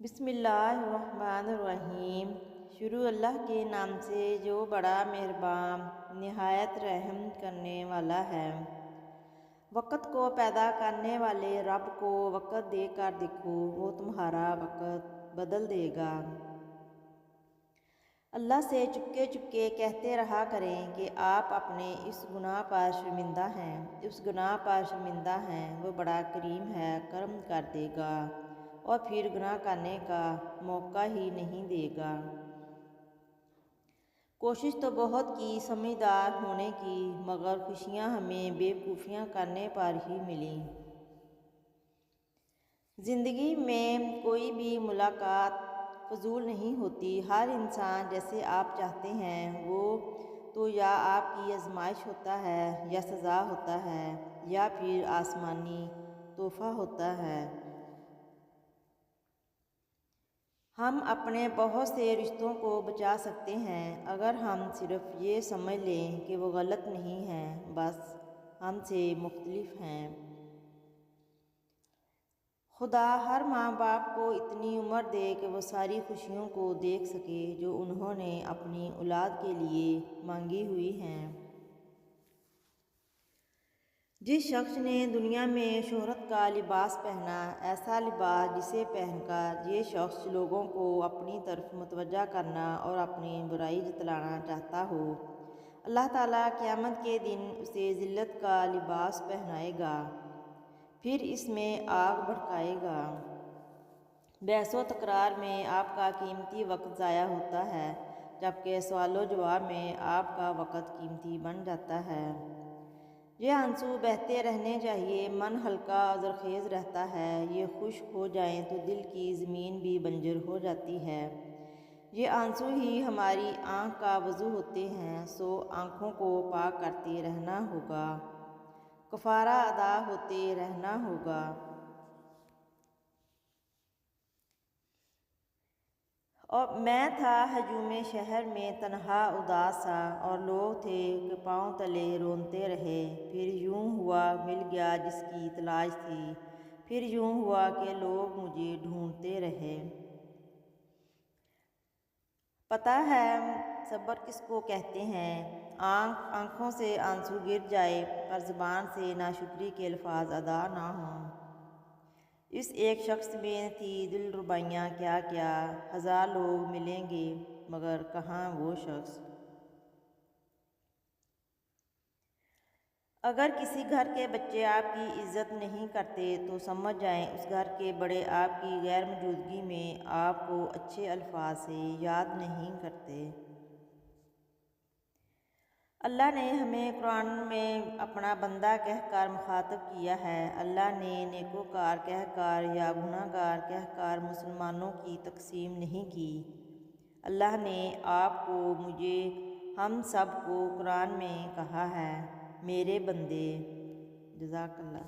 بسم اللہ الرحمن الرحیم۔ شروع اللہ کے نام سے جو بڑا مہربان نہایت رحم کرنے والا ہے۔ وقت کو پیدا کرنے والے رب کو وقت دے کر دیکھو، وہ تمہارا وقت بدل دے گا۔ اللہ سے چپکے چپکے کہتے رہا کریں کہ آپ اپنے اس گناہ پر شرمندہ ہیں، اس گناہ پر شرمندہ ہیں۔ وہ بڑا کریم ہے، کرم کر دے گا اور پھر گناہ کرنے کا موقع ہی نہیں دے گا۔ کوشش تو بہت کی سمجھدار ہونے کی، مگر خوشیاں ہمیں بے وقوفیاں کرنے پر ہی ملیں۔ زندگی میں کوئی بھی ملاقات فضول نہیں ہوتی۔ ہر انسان جیسے آپ چاہتے ہیں وہ تو یا آپ کی آزمائش ہوتا ہے، یا سزا ہوتا ہے، یا پھر آسمانی تحفہ ہوتا ہے۔ ہم اپنے بہت سے رشتوں کو بچا سکتے ہیں اگر ہم صرف یہ سمجھ لیں کہ وہ غلط نہیں ہیں، بس ہم سے مختلف ہیں۔ خدا ہر ماں باپ کو اتنی عمر دے کہ وہ ساری خوشیوں کو دیکھ سکے جو انہوں نے اپنی اولاد کے لیے مانگی ہوئی ہیں۔ جس شخص نے دنیا میں شہرت کا لباس پہنا، ایسا لباس جسے پہن کر یہ شخص لوگوں کو اپنی طرف متوجہ کرنا اور اپنی برائی جتلانا چاہتا ہو، اللہ تعالیٰ قیامت کے دن اسے ذلت کا لباس پہنائے گا، پھر اس میں آگ بھڑکائے گا۔ بحث و تکرار میں آپ کا قیمتی وقت ضائع ہوتا ہے، جبکہ سوال و جواب میں آپ کا وقت قیمتی بن جاتا ہے۔ یہ آنسو بہتے رہنے چاہیے، من ہلکا و زرخیز رہتا ہے۔ یہ خشک ہو جائیں تو دل کی زمین بھی بنجر ہو جاتی ہے۔ یہ آنسو ہی ہماری آنکھ کا وضو ہوتے ہیں، سو آنکھوں کو پاک کرتے رہنا ہوگا، کفارہ ادا ہوتے رہنا ہوگا۔ اور میں تھا ہجوم شہر میں تنہا اداس سا، اور لوگ تھے کہ پاؤں تلے رونتے رہے۔ پھر یوں ہوا مل گیا جس کی تلاش تھی، پھر یوں ہوا کہ لوگ مجھے ڈھونڈتے رہے۔ پتہ ہے صبر کس کو کہتے ہیں؟ آنکھوں سے آنسو گر جائے پر زبان سے ناشکری کے الفاظ ادا نہ ہوں۔ اس ایک شخص میں تھی دلربائیاں کیا کیا، ہزار لوگ ملیں گے مگر کہاں وہ شخص۔ اگر کسی گھر کے بچے آپ کی عزت نہیں کرتے تو سمجھ جائیں اس گھر کے بڑے آپ کی غیر موجودگی میں آپ کو اچھے الفاظ سے یاد نہیں کرتے۔ اللہ نے ہمیں قرآن میں اپنا بندہ کہہ کر مخاطب کیا ہے۔ اللہ نے نیکوکار کہہ کر یا گناہ گار کہہ کر مسلمانوں کی تقسیم نہیں کی۔ اللہ نے آپ کو، مجھے، ہم سب کو قرآن میں کہا ہے، میرے بندے۔ جزاک اللہ۔